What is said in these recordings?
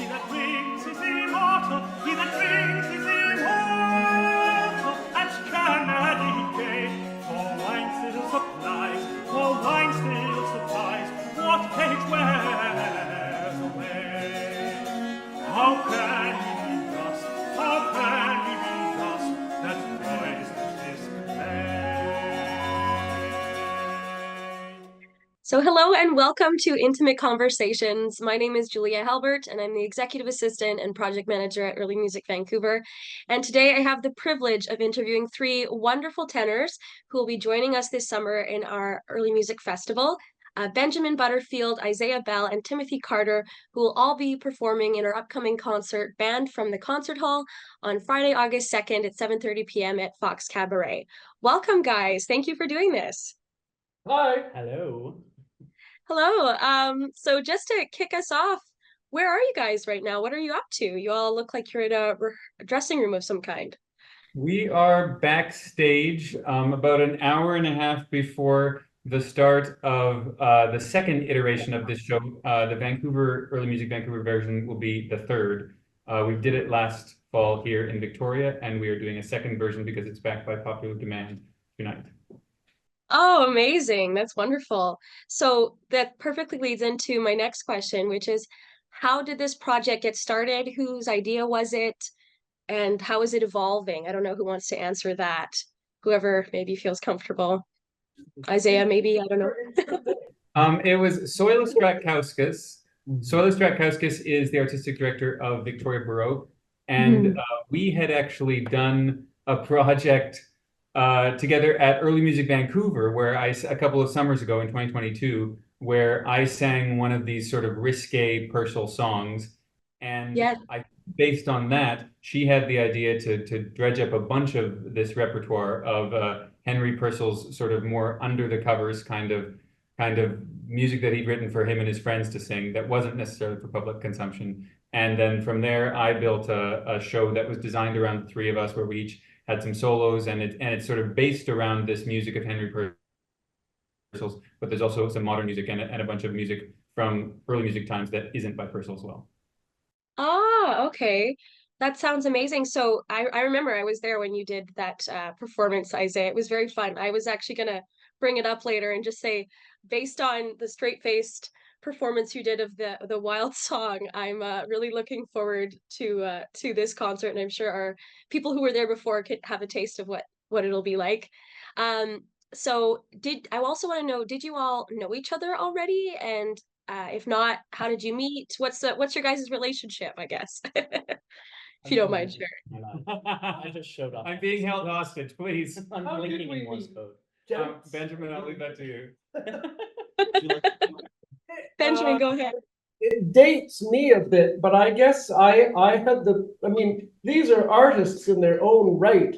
He that drinks is immortal. He that drinks is immortal. And cannot decay. For wine still supplies. For wine still supplies. What age wears away? How can he be thus? How can he be thus? That poisons his clay. So hello and welcome to Intimate Conversations. My name is Julia Halbert and I'm the Executive Assistant and Project Manager at Early Music Vancouver. And today I have the privilege of interviewing three wonderful tenors who will be joining us this summer in our Early Music Festival. Benjamin Butterfield, Isaiah Bell, and Timothy Carter, who will all be performing in our upcoming concert, Band from the Concert Hall, on Friday, August 2nd at 7:30 p.m. at Fox Cabaret. Welcome, guys. Thank you for doing this. Hi. Hello. Hello. So just to kick us off, where are you guys right now? What are you up to? You all look like you're in a dressing room of some kind. We are backstage about an hour and a half before the start of the second iteration of this show. The Vancouver Early Music Vancouver version will be the third. We did it last fall here in Victoria, and we are doing a second version because it's backed by popular demand tonight. Oh, amazing. That's wonderful. So that perfectly leads into my next question, which is, how did this project get started? Whose idea was it? And how is it evolving? I don't know who wants to answer that. Whoever maybe feels comfortable. Isaiah, maybe, I don't know. It was Soilis Stratkauskas. Soilis Stratkauskas is the artistic director of Victoria Baroque, and we had actually done a project together at Early Music Vancouver, where a couple of summers ago in 2022, where I sang one of these sort of risque Purcell songs, and Yeah. based on that, she had the idea to dredge up a bunch of this repertoire of Henry Purcell's sort of more under the covers kind of music that he'd written for him and his friends to sing that wasn't necessarily for public consumption. And then from there, I built a show that was designed around the three of us, where we each had some solos, and it's sort of based around this music of Henry Purcell's, but there's also some modern music and a bunch of music from early music times that isn't by Purcell as well. Ah, okay. That sounds amazing. So I remember I was there when you did that performance, Isaiah. It was very fun. I was actually gonna bring it up later and just say, based on the straight-faced performance you did of the Wild Song, I'm really looking forward to this concert, and I'm sure our people who were there before could have a taste of what it'll be like. Um, so I also want to know, did you all know each other already? And if not, how did you meet? What's your guys' relationship, I guess? If you don't mind sharing. I just showed up. I'm being held hostage, please. I'm How did blinking we in Morse meet? code. Benjamin, I'll leave that to you. Benjamin, go ahead. It dates me a bit, but I guess I had I mean, these are artists in their own right,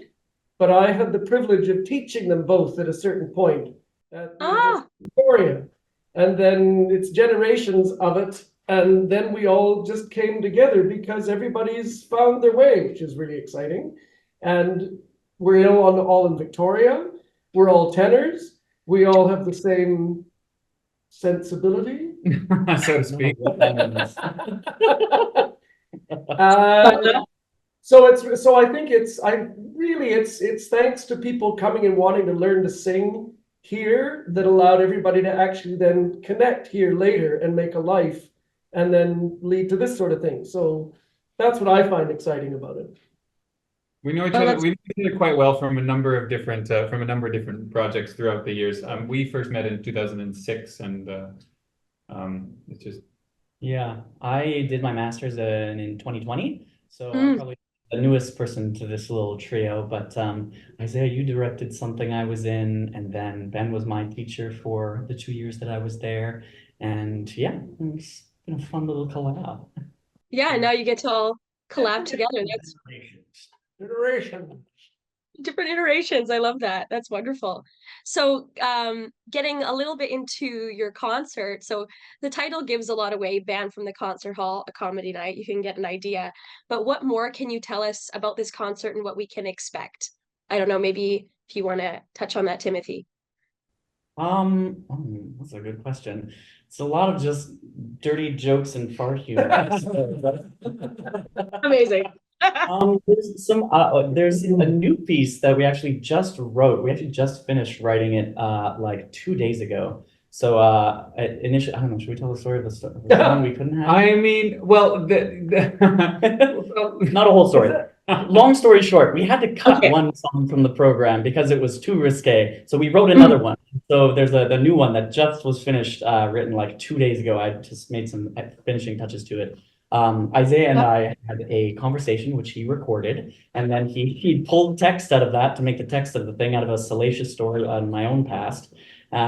but I had the privilege of teaching them both at a certain point at the University of Victoria. And then it's generations of it. And then we all just came together because everybody's found their way, which is really exciting. And we're all in Victoria. We're all tenors. We all have the same sensibility, so to speak. So I think it's thanks to people coming and wanting to learn to sing here that allowed everybody to actually then connect here later and make a life and then lead to this sort of thing. So that's what I find exciting about it. We know each other. We know each other quite well from a number of different projects throughout the years. We first met in 2006, and it's just I did my master's in 2020, so I'm probably the newest person to this little trio. But Isaiah, you directed something I was in, and then Ben was my teacher for the 2 years that I was there, and it's been a fun little collab. Yeah, now you get to all collab together. That's different iterations. I love that. That's wonderful. So getting a little bit into your concert. So the title gives a lot away, Band from the Concert Hall, a comedy night. You can get an idea. But what more can you tell us about this concert and what we can expect? I don't know, maybe if you want to touch on that, Timothy. That's a good question. It's a lot of just dirty jokes and fart humor. Amazing. There's a new piece that we actually just wrote. We actually just finished writing it like 2 days ago. So initially, I don't know, should we tell the story of the song we couldn't have? I mean, well, Not a whole story. Long story short, we had to cut Okay. one song from the program because it was too risque. So we wrote another one. So there's the new one that just was finished, written like 2 days ago. I just made some finishing touches to it. Isaiah and I had a conversation which he recorded, and then he pulled text out of that to make the text of the thing out of a salacious story on my own past. We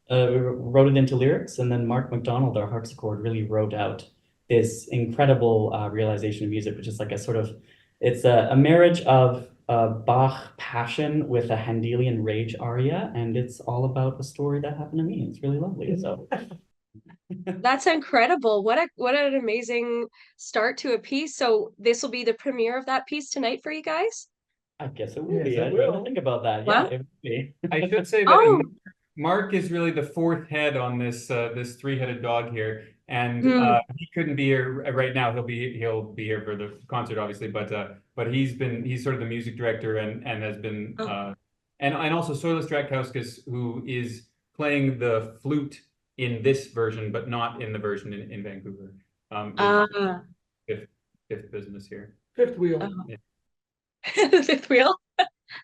wrote it into lyrics, and then Mark McDonald, our harpsichord, really wrote out this incredible realization of music, which is like a sort of, it's a marriage of Bach passion with a Handelian rage aria, and it's all about a story that happened to me. It's really lovely. So That's incredible. What an amazing start to a piece. So this will be the premiere of that piece tonight for you guys? I guess it will Yes, be. it I didn't will. think about that. Wow. Yeah, it would be. I should say that Oh. Mark is really the fourth head on this this three-headed dog here, and he couldn't be here right now. He'll be here for the concert, obviously, but he's sort of the music director and has been and also Soilis Dratkauskas, who is playing the flute in this version, but not in the version in Vancouver. Fifth business here. Fifth wheel. The fifth wheel.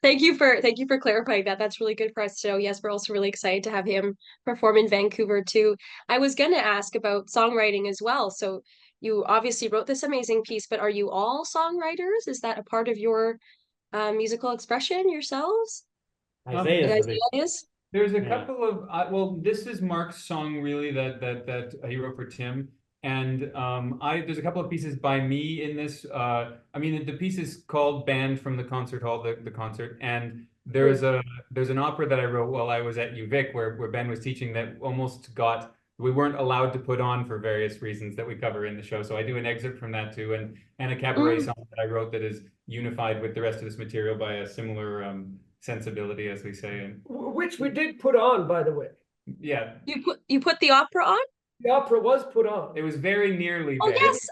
Thank you for clarifying that. That's really good for us to know. Yes, we're also really excited to have him perform in Vancouver too. I was gonna ask about songwriting as well. So you obviously wrote this amazing piece, but are you all songwriters? Is that a part of your musical expression yourselves? Isaiah is the big. Is? There's a Yeah. couple of well, this is Mark's song really that he wrote for Tim, and there's a couple of pieces by me in this. I mean, the piece is called "Band from the Concert Hall," the concert, and there's an opera that I wrote while I was at UVic where Ben was teaching that almost we weren't allowed to put on for various reasons that we cover in the show. So I do an excerpt from that too, and a cabaret song that I wrote that is unified with the rest of this material by a similar sensibility, as we say. And Which we did put on, by the way. yeah, You put the opera on? The opera was put on. it was very nearly Oh bad. yes,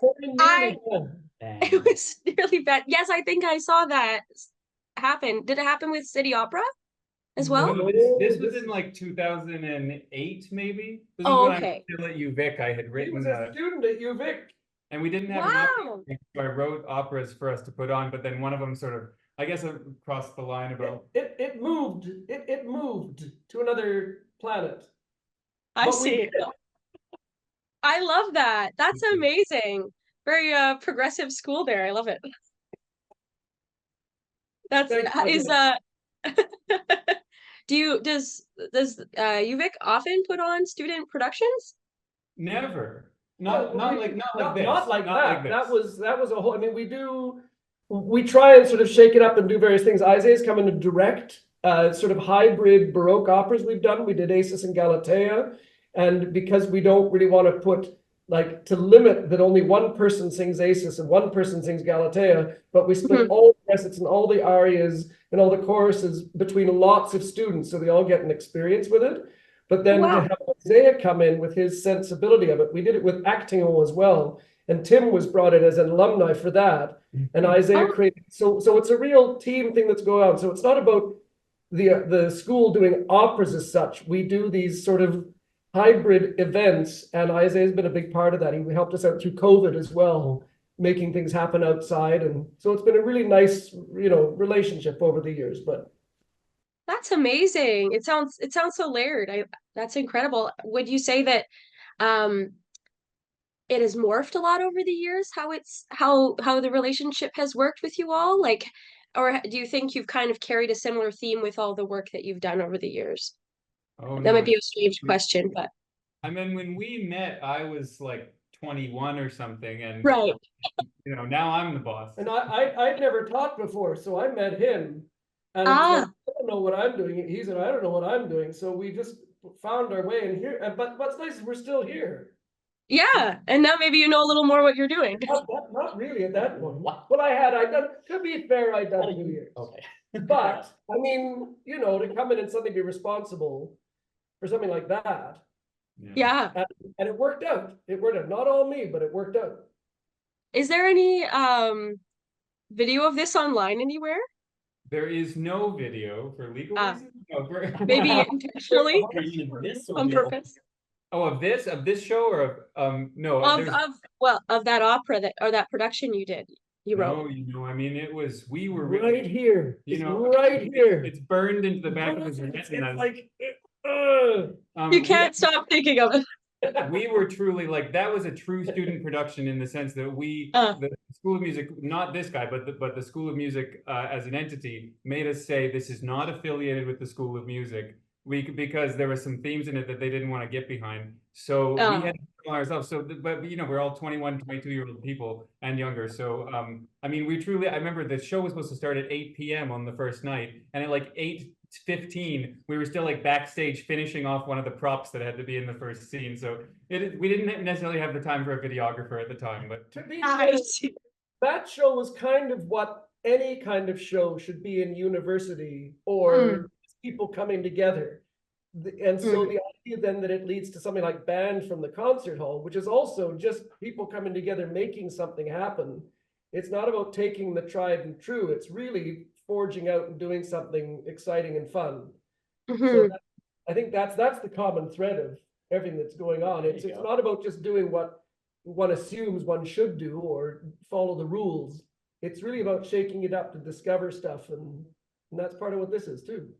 it was nearly bad. Yes, I think I saw that happen. Did it happen with City Opera as well? No, this was in like 2008, maybe. This is Oh, when okay. I'm still at UVic. I had He written, was a student at UVic. and we didn't have an Wow. opera, so I wrote operas for us to put on. But then one of them sort of, I guess, crossed the line about. It moved. It moved to another planet. I But we see. did. I love that. That's amazing. Very progressive school there. I love it. That's Thanks, is does UVic often put on student productions? Never. Not Not like that. this. That was a whole. I mean, we try and sort of shake it up and do various things. Isaiah's coming to direct sort of hybrid Baroque operas we've done. We did Acis and Galatea, and because we don't really want to put to limit that only one person sings Acis and one person sings Galatea, but we split all the recits and all the arias and all the choruses between lots of students, so they all get an experience with it. But then to have Isaiah come in with his sensibility of it, we did it with acting as well. And Tim was brought in as an alumni for that. And Isaiah created, so it's a real team thing that's going on. So it's not about the school doing operas as such. We do these sort of hybrid events, and Isaiah's been a big part of that. He helped us out through COVID as well, making things happen outside. And so it's been a really nice, relationship over the years. But that's amazing. It sounds so layered. That's incredible. Would you say that it has morphed a lot over the years, how the relationship has worked with you all? Or do you think you've kind of carried a similar theme with all the work that you've done over the years? That might be a strange question, but I mean, when we met, I was like 21 or something, and right. Now I'm the boss. And I'd never taught before, so I met him, and it's like, I don't know what I'm doing. He said, I don't know what I'm doing. So we just found our way in here. But what's nice is we're still here. Yeah, and now maybe you know a little more what you're doing. Not really at that point. Well, I'd done, to be fair, I'd done 2 years. Okay. But I mean, to come in and suddenly be responsible for something like that. Yeah. And it worked out. It worked out. Not all me, but it worked out. Is there any video of this online anywhere? There is no video for legal Ah. reasons. No, Maybe intentionally This on purpose? Oh, of this show or no, Of that opera that or that production you wrote. no, I mean we were Right really, here. you It's know, right here. it's burned into the back of his It's retina. like, You can't stop thinking of it. We were truly like, that was a true student production in the sense that the School of Music, not this guy, but the School of Music as an entity made us say this is not affiliated with the School of Music. Because there were some themes in it that they didn't want to get behind. So we had to tell ourselves. So, but we're all 21, 22-year-old people and younger. So, I mean, I remember the show was supposed to start at 8 p.m. on the first night. And at like 8:15, we were still like backstage finishing off one of the props that had to be in the first scene. So we didn't necessarily have the time for a videographer at the time, but to be fair, that show was kind of what any kind of show should be in university or people coming together. And so the idea then that it leads to something like Band from the Concert Hall, which is also just people coming together, making something happen. It's not about taking the tried and true. It's really forging out and doing something exciting and fun. So I think that's the common thread of everything that's going on. It's not about just doing what one assumes one should do or follow the rules. It's really about shaking it up to discover stuff, and that's part of what this is too.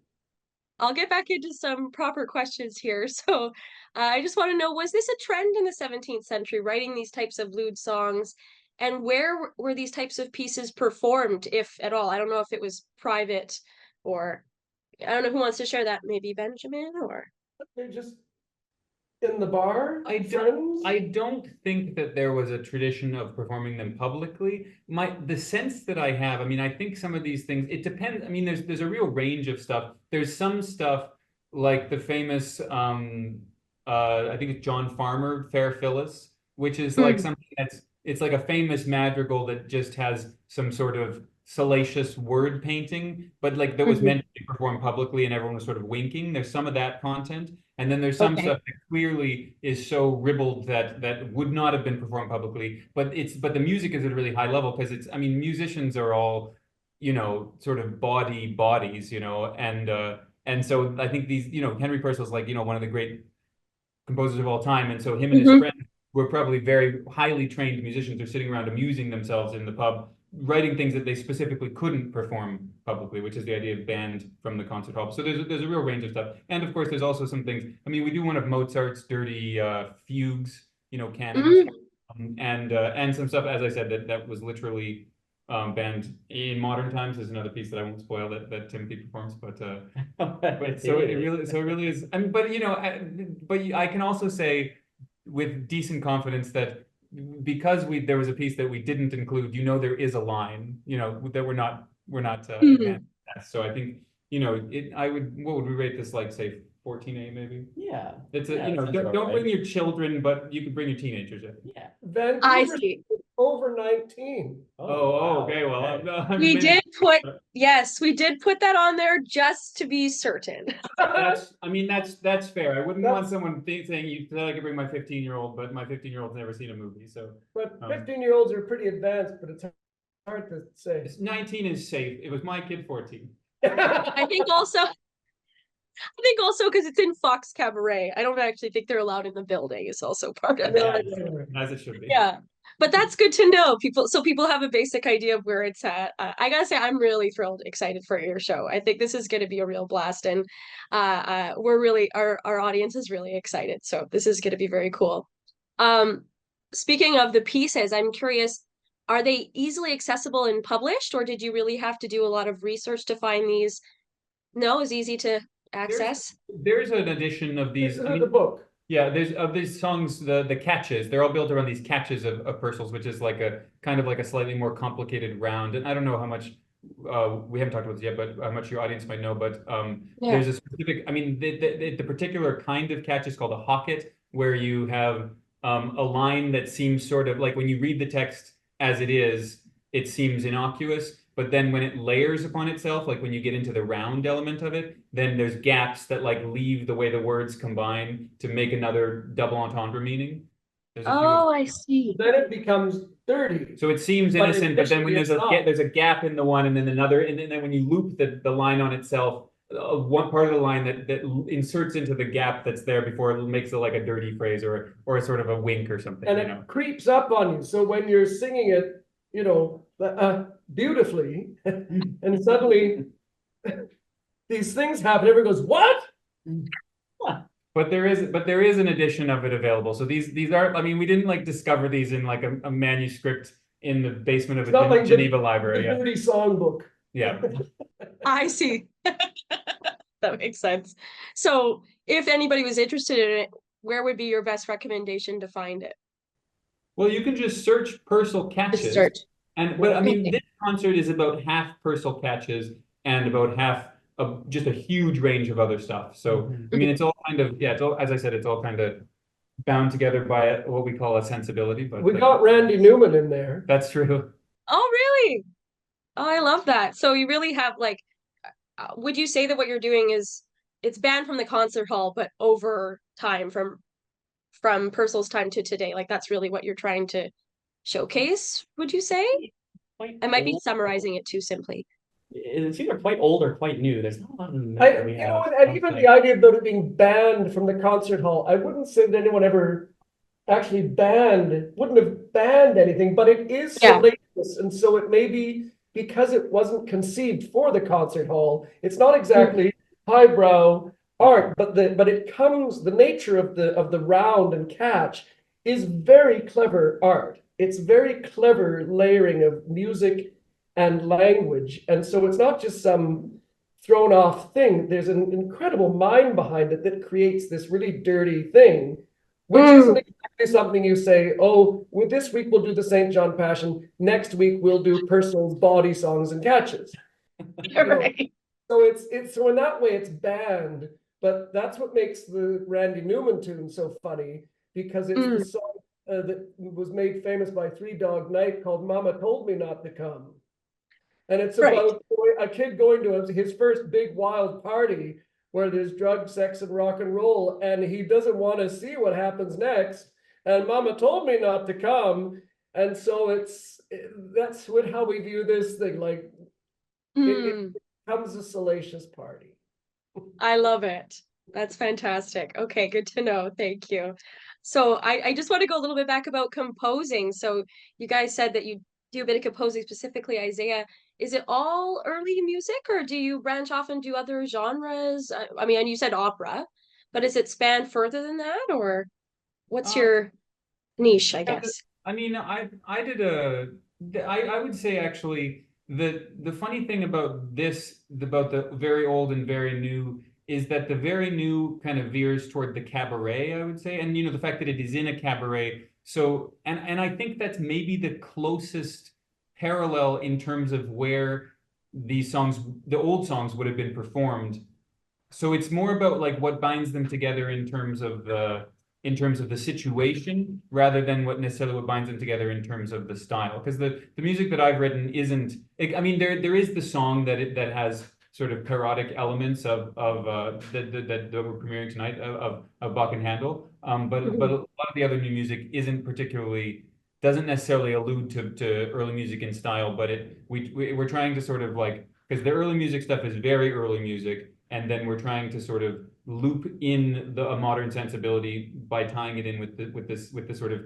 I'll get back into some proper questions here. So I just want to know, was this a trend in the 17th century, writing these types of lewd songs? And where were these types of pieces performed, if at all? I don't know if it was private or I don't know who wants to share that. Maybe Benjamin or They're just in the bar. I don't think that there was a tradition of performing them publicly. The sense that I have, I mean, I think some of these things, it depends. I mean, there's a real range of stuff. There's some stuff like the famous I think it's John Farmer, Fair Phyllis, which is like something it's like a famous madrigal that just has some sort of salacious word painting, but like that was meant to be performed publicly and everyone was sort of winking. There's some of that content. And then there's some stuff that clearly is so ribald that would not have been performed publicly, but the music is at a really high level because I mean, musicians are all, sort of bodies, and so I think these, Henry Purcell's like, one of the great composers of all time. And so him and his friends were probably very highly trained musicians. They're sitting around amusing themselves in the pub, writing things that they specifically couldn't perform publicly, which is the idea of Band from the Concert Hall. So there's a real range of stuff. And of course, there's also some things. I mean, we do one of Mozart's dirty fugues, canons, and some stuff, as I said, that was literally banned in modern times. Is another piece that I won't spoil that Timothy performs, but so it really is. I mean, but I can also say with decent confidence that because there was a piece that we didn't include, there is a line, that we're not so I think, what would we rate this, like, say 14A maybe? Yeah. It's don't bring your children, but you can bring your teenagers in. Yeah. Vancouver I see. Over 19. Oh, okay. Well, we did put that on there just to be certain. That's fair. I wouldn't want someone saying you said I could bring my 15-year-old, but my 15-year-old's never seen a movie. So, but 15-year-olds are pretty advanced, but it's hard to say. 19 is safe. It was my kid 14. I think also because it's in Fox Cabaret. I don't actually think they're allowed in the building. It's also part of it. As it should be. Yeah. But that's good to know. People have a basic idea of where it's at. I gotta say, I'm really excited for your show. I think this is going to be a real blast, and our audience is really excited. So this is going to be very cool. Speaking of the pieces, I'm curious, are they easily accessible and published, or did you really have to do a lot of research to find these? No, it's easy to access. There's an edition of these. This is the book. Yeah, there's of these songs, the catches, they're all built around these catches of Purcell's, which is like a kind of like a slightly more complicated round. And I don't know how much we haven't talked about this yet, but how much your audience might know. But there's a specific, I mean, the particular kind of catch is called a hocket, where you have a line that seems sort of like when you read the text as it is, it seems innocuous. but then when it layers upon itself, like when you get into the round element of it, then there's gaps that like leave the way the words combine to make another double entendre meaning. There's a few of Oh, I see. Then it becomes dirty. So it seems But innocent, but then when initially there's it's a gap in the one, and then another, and then when you loop the line on itself, one part of the line that inserts into the gap that's there before it makes it like a dirty phrase or a sort of a wink or something, And you it know. creeps up on you. So when you're singing it, you know, beautifully, and suddenly these things happen, everyone goes, what? But there is an edition of it available. So these are, I mean, we didn't like discover these in like a manuscript in the basement of It's not a like Geneva the library. Yeah. dirty songbook. Yeah. I see. That makes sense. So if anybody was interested in it, where would be your best recommendation to find it? Well, you can just search Purcell catches. Search. But I mean, Okay. this concert is about half Purcell catches and about half of just a huge range of other stuff. So, I mean, it's all kind of, yeah, it's all, as I said, it's all kind of bound together by what we call a sensibility, but We got Randy Newman in there. that's true. Oh, really? Oh, I love that. So you really have like, would you say that what you're doing is it's banned from the concert hall, but over time from Purcell's time to today, like that's really what you're trying to showcase, would you say? Quite I might be old. summarizing it too simply. It's either quite old or quite new. There's not a lot of them I, that we you have. know, and even the idea about it being banned from the concert hall, I wouldn't say that anyone ever actually wouldn't have banned anything, but it is Yeah. salacious, and so it may be because it wasn't conceived for the concert hall. It's not exactly highbrow art, but the nature of the round and catch is very clever art. It's very clever layering of music and language, and so it's not just some thrown off thing. There's an incredible mind behind it that creates this really dirty thing, which isn't exactly something you say, oh, well, this week we'll do the St. John Passion, next week we'll do Purcell's body songs and catches. Right. So it's so in that way it's banned, but that's what makes the Randy Newman tune so funny, because it's the song that was made famous by Three Dog Night called Mama Told Me Not to Come. And it's about a kid going to his first big wild party where there's drugs, sex, and rock and roll, and he doesn't want to see what happens next. And Mama told me not to come, and so that's how we view this thing. Like it becomes a salacious party. I love it. That's fantastic. Okay, good to know. Thank you. So I just want to go a little bit back about composing. So you guys said that you do a bit of composing, specifically Isaiah. Is it all early music, or do you branch off and do other genres? I mean, and you said opera, but is it span further than that, or what's your niche, I guess? I mean, I would say actually the funny thing about the very old and very new is that the very new kind of veers toward the cabaret, I would say, and you know the fact that it is in a cabaret. So and I think that's maybe the closest parallel in terms of where these songs, the old songs, would have been performed. So it's more about like what binds them together in terms of the situation rather than what binds them together in terms of the style. Because the music that I've written isn't. I mean, there is the song that has sort of parodic elements of that we're premiering tonight of Bach and Handel. But a lot of the other new music doesn't necessarily allude to early music in style, but we're trying to sort of like, because the early music stuff is very early music, and then we're trying to sort of loop in a modern sensibility by tying it in with the sort of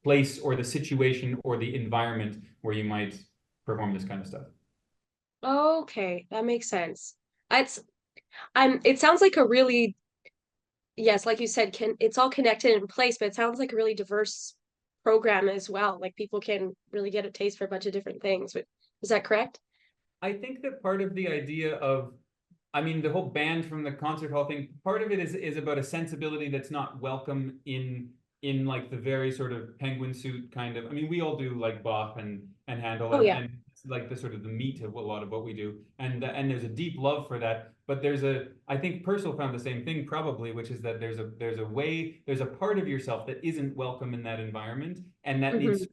place or the situation or the environment where you might perform this kind of stuff. Okay, that makes sense. It sounds like a really, yes, like you said, it's all connected in place, but it sounds like a really diverse program as well. Like people can really get a taste for a bunch of different things. Is that correct? I think that part of the idea of, I mean, the whole band from the concert hall thing, part of it is about a sensibility that's not welcome in like the very sort of penguin suit kind of. I mean, we all do like Bach and Handel, and it's like the sort of the meat of a lot of what we do, and there's a deep love for that. But I think Purcell found the same thing probably, which is that there's a part of yourself that isn't welcome in that environment, and that needs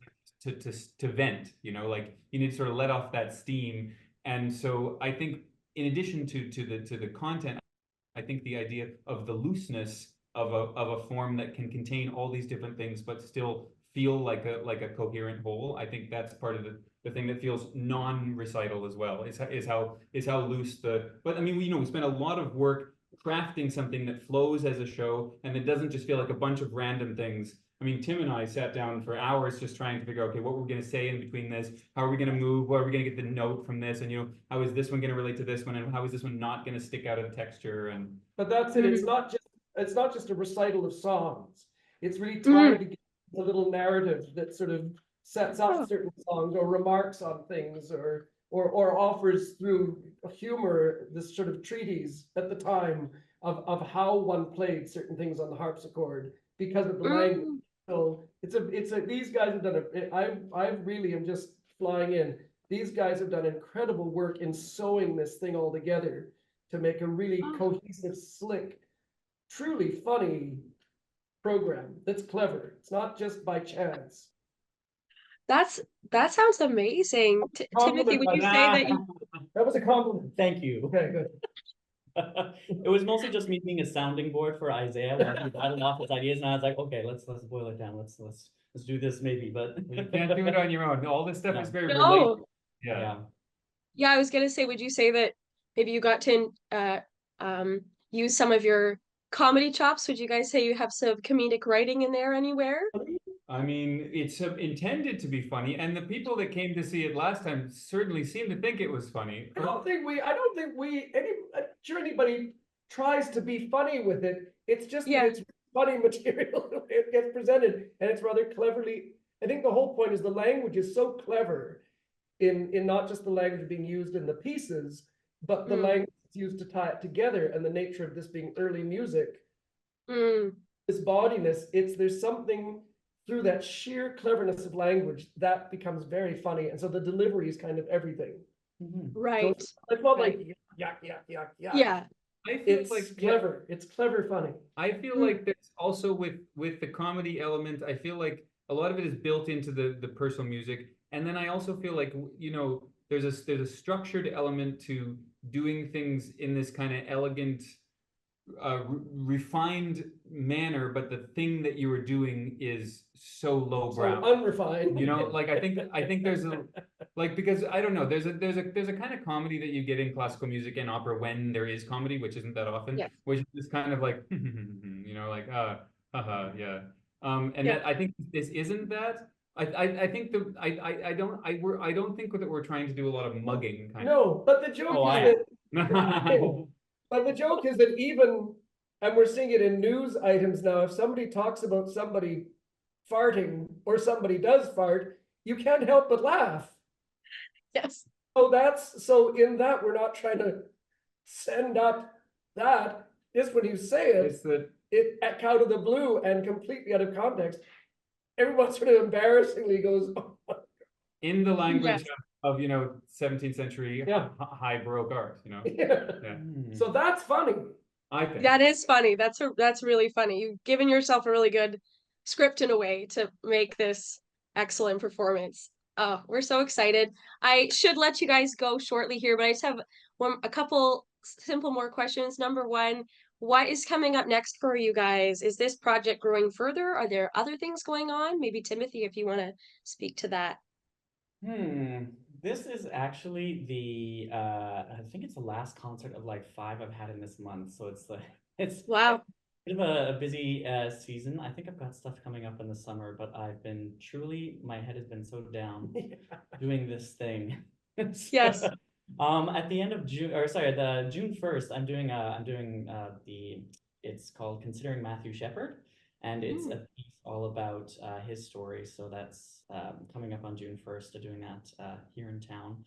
to vent, you know, like you need to sort of let off that steam. And so I think in addition to the content, I think the idea of the looseness of a form that can contain all these different things but still feel like a coherent whole. I think that's part of the thing that feels non-recital as well, is how loose but I mean, we spent a lot of work crafting something that flows as a show and it doesn't just feel like a bunch of random things. I mean, Tim and I sat down for hours just trying to figure out, okay, what we're going to say in between this, how are we going to move, where are we going to get the note from this, and how is this one going to relate to this one, and how is this one not going to stick out of the texture? And But that's it. It's not just a recital of songs. It's really Mm. trying to get a little narrative that sort of sets Oh. up certain songs or remarks on things or offers through humor this sort of treatise at the time of how one played certain things on the harpsichord because of the language. Mm. So these guys have done I really am just flying in. These guys have done incredible work in sewing this thing all together to make a really Oh. cohesive, slick, truly funny program that's clever. It's not just by chance. That sounds amazing. Timothy, would you say that you That was a compliment. Thank you. Okay, good. It was mostly just me being a sounding board for Isaiah while he rattled off his ideas, and I was like, okay, let's boil it down. Let's do this maybe, but you can't do it on your own. All this stuff No. is very No. related. yeah. Yeah, I was gonna say, would you say that maybe you got to use some of your comedy chops? Would you guys say you have some comedic writing in there anywhere? I mean, it's intended to be funny, and the people that came to see it last time certainly seemed to think it was funny. I don't think sure anybody tries to be funny with it. It's just Yeah. that it's funny material. It gets presented and it's rather cleverly. I think the whole point is the language is so clever in not just the language being used in the pieces, but the Mm. language that's used to tie it together and the nature of this being early music. Mm. This bodiness, there's something through that sheer cleverness of language that becomes very funny. And so the delivery is kind of everything. Mhm. So Right. it's not Right. like yuck, yuck, yuck, yuck. Yeah. I feel It's like clever. It's clever funny. I feel Mm. like there's also with the comedy element, I feel like a lot of it is built into the personal music, and then I also feel like there's a structured element to doing things in this kind of elegant, refined manner, but the thing that you are doing is so So lowbrow. unrefined. Like I think there's because I don't know, there's a kind of comedy that you get in classical music and opera when there is comedy, which isn't that often, Yes. which is just kind of like like haha, yeah. And Yeah. that I think this isn't that. I think I don't think that we're trying to do a lot of mugging kind No, but the joke Oh, is I that but the joke is that even, and we're seeing it in news items now, if somebody talks about somebody farting or somebody does fart, you can't help but laugh. Yes. So in that, we're not trying to send up that. Just when you say It's it, that out of the blue and completely out of context, everyone sort of embarrassingly goes, oh, in the language Yes. of 17th century Yeah. high Baroque art, yeah. Yeah. Hmm. So that's funny. I think. That is funny. That's really funny. You've given yourself a really good script in a way to make this excellent performance. Oh, we're so excited. I should let you guys go shortly here, but I just have a couple simple more questions. Number one, what is coming up next for you guys? Is this project growing further? Are there other things going on? Maybe Timothy, if you want to speak to that. This is actually I think it's the last concert of like 5 I've had in this month. So it's Wow. a bit of a busy season. I think I've got stuff coming up in the summer, but my head has been so down doing this thing. Yes. At the end of June, or sorry, the June 1st, I'm doing it's called Considering Matthew Shepard, and it's a piece all about his story. So that's coming up on June 1st, doing that here in town.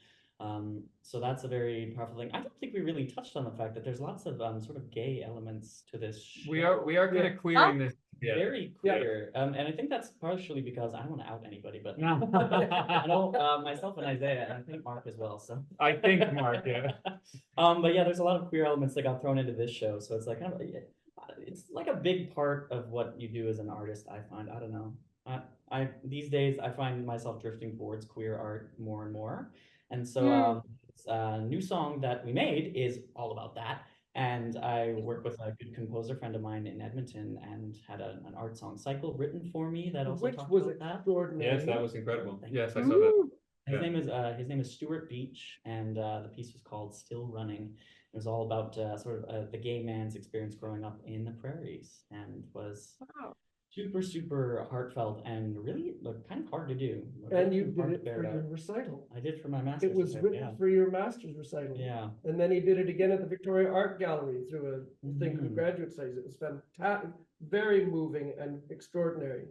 So that's a very powerful thing. I don't think we really touched on the fact that there's lots of sort of gay elements to this show. We are kind of queering this. Yeah. Very queer. And I think that's partially because I don't want to out anybody, but No. I know myself and Isaiah, and I think Mark as well. So I think Mark, yeah. But yeah, there's a lot of queer elements that got thrown into this show, so it's like it's like a big part of what you do as an artist. I find. I don't know. these days I find myself drifting towards queer art more and more. And so Mm. this new song that we made is all about that. And I work with a good composer friend of mine in Edmonton and had an art song cycle written for me that also Which talked was about that. extraordinary. Yes, that was incredible. Thank Yes, I you. saw that. Mm. His name is Stuart Beach, and the piece was called "Still Running." It was all about sort of the gay man's experience growing up in the prairies, and was Wow. super heartfelt and really kind of hard to do. And you Really did hard to it bear for out. your recital. I did for my master's. It was recital, written yeah. for your master's recital. Yeah. And then he did it again at the Victoria Art Gallery through a thing for Mhm. graduate studies. It was fantastic, very moving and extraordinary.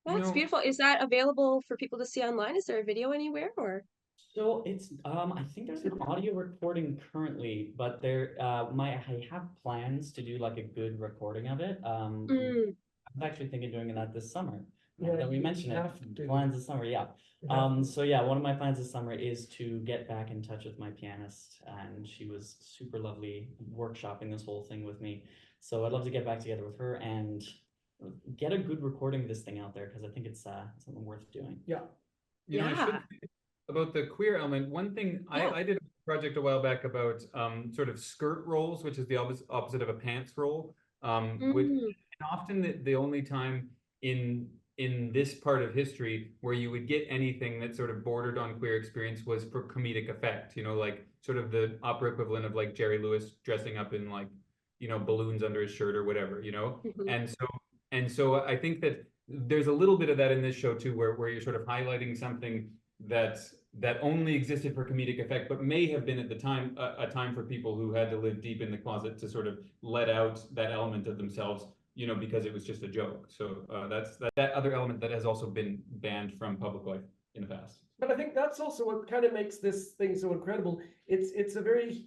That's beautiful. Is that available for people to see online? Is there a video anywhere or? So it's I think there's an audio recording currently, but I have plans to do like a good recording of it. Mm. I'm actually thinking of doing that this summer. Now Yeah, that we you mention have it, to. plans this summer, yeah. You have to. So yeah, one of my plans this summer is to get back in touch with my pianist, and she was super lovely workshopping this whole thing with me. So I'd love to get back together with her and get a good recording of this thing out there because I think it's something worth doing. Yeah. You know, I should Yeah. say about the queer element. One thing Yeah. I did a project a while back about sort of skirt rolls, which is the opposite of a pants roll. Which Mm. and often the only time in this part of history where you would get anything that sort of bordered on queer experience was for comedic effect, you know, like sort of the opera equivalent of like Jerry Lewis dressing up in like, you know, balloons under his shirt or whatever, you know? Mhm. And so I think that there's a little bit of that in this show too, where you're sort of highlighting something that only existed for comedic effect, but may have been at the time a time for people who had to live deep in the closet to sort of let out that element of themselves, you know, because it was just a joke. So that's that other element that has also been banned from public life in the past. But I think that's also what kind of makes this thing so incredible. It's a very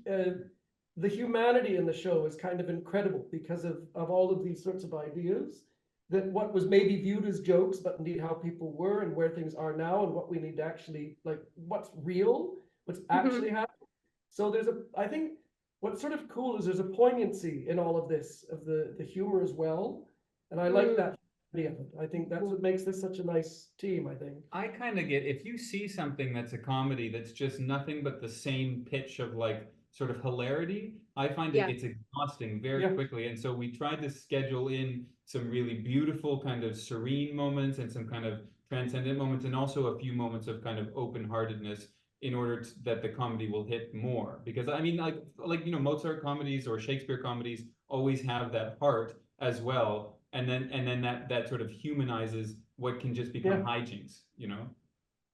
the humanity in the show is kind of incredible because of all of these sorts of ideas that what was maybe viewed as jokes, but indeed how people were and where things are now and what we need to actually like what's real, what's actually happening. So I think what's sort of cool is there's a poignancy in all of this of the humor as well, and I like that idea of it. I think that's what makes this such a nice team. I think. I kind of get if you see something that's a comedy that's just nothing but the same pitch of like sort of hilarity, I find Yeah. it's exhausting very Yeah. quickly. And so we tried to schedule in some really beautiful kind of serene moments and some kind of transcendent moments and also a few moments of kind of open-heartedness in order that the comedy will hit more. Because I mean, like you know, Mozart comedies or Shakespeare comedies always have that heart as well. And then that sort of humanizes what can just become hijinks, you know?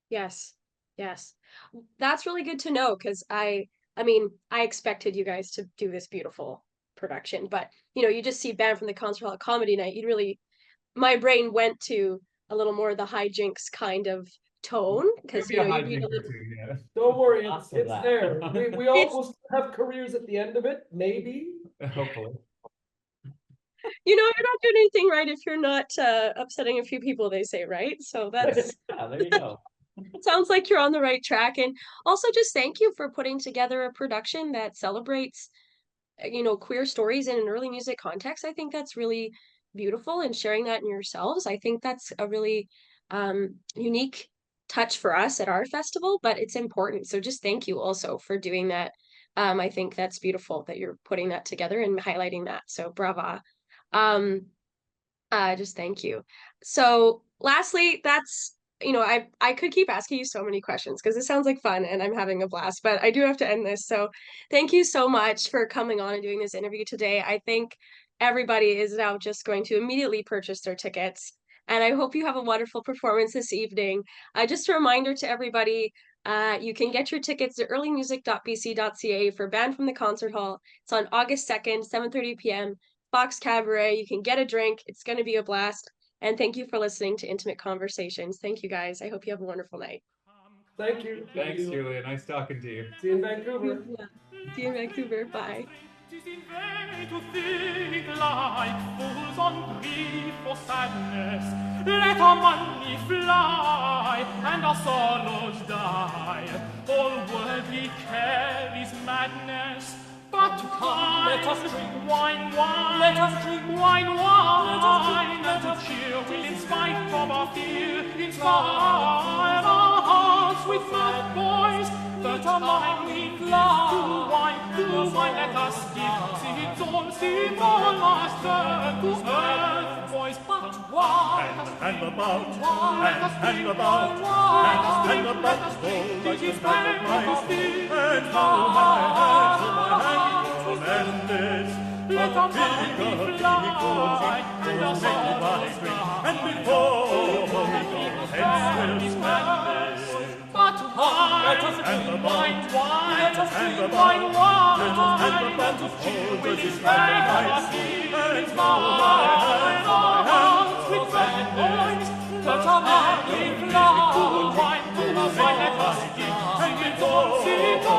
Yes. Yes. That's really good to know because I mean, I expected you guys to do this beautiful production, but you know, you just see Band from the Concert Hall at Comedy Night. You'd really, my brain went to a little more the hijinks kind of tone because Maybe a you'd need hijink a or little. two, yeah. Don't worry, Lots of it's that. there. We all It's will have careers at the end of it, maybe. Hopefully. you know you're not doing anything right if you're not upsetting a few people. They say right, so that's Yeah, there you go. sounds like you're on the right track. And also, just thank you for putting together a production that celebrates you know, queer stories in an early music context. I think that's really beautiful and sharing that in yourselves. I think that's a really unique touch for us at our festival, but it's important. So just thank you also for doing that. I think that's beautiful that you're putting that together and highlighting that. So brava. Um, just thank you. So lastly, that's you know, I could keep asking you so many questions because it sounds like fun and I'm having a blast, but I do have to end this. So thank you so much for coming on and doing this interview today. I think everybody is now just going to immediately purchase their tickets. And I hope you have a wonderful performance this evening. Just a reminder to everybody, you can get your tickets at earlymusic.bc.ca for Band from the Concert Hall. It's on August 2nd, 7:30 p.m. Fox Cabaret. You can get a drink. It's going to be a blast. And thank you for listening to Intimate Conversations. Thank you, guys. I hope you have a wonderful night. Thank you. Thanks, Julia. Nice talking to you. See you in Vancouver. Yeah. See you in Vancouver. Bye. 'Tis in vain to think like fools on grief or sadness. Let our money fly and our sorrows die. All worldly care is madness, but come, let us drink wine, wine. Let us drink wine, wine. And to cheer will, in spite of our fear, inspire our hearts with mirth, boys, that are mine with love. To wine, let us give. See all master to earth, boys, but wine. And about, and about, and about, oh, like the back of my feet, and how my hands tremendous, let a us big fly, and us all and before hence will spend but wine, let us drink wine, wine, let us drink wine, wine, and to cheer will inspire our feet, inspire our hearts with red boys, that are mad with love, wine, let us give, and we don't see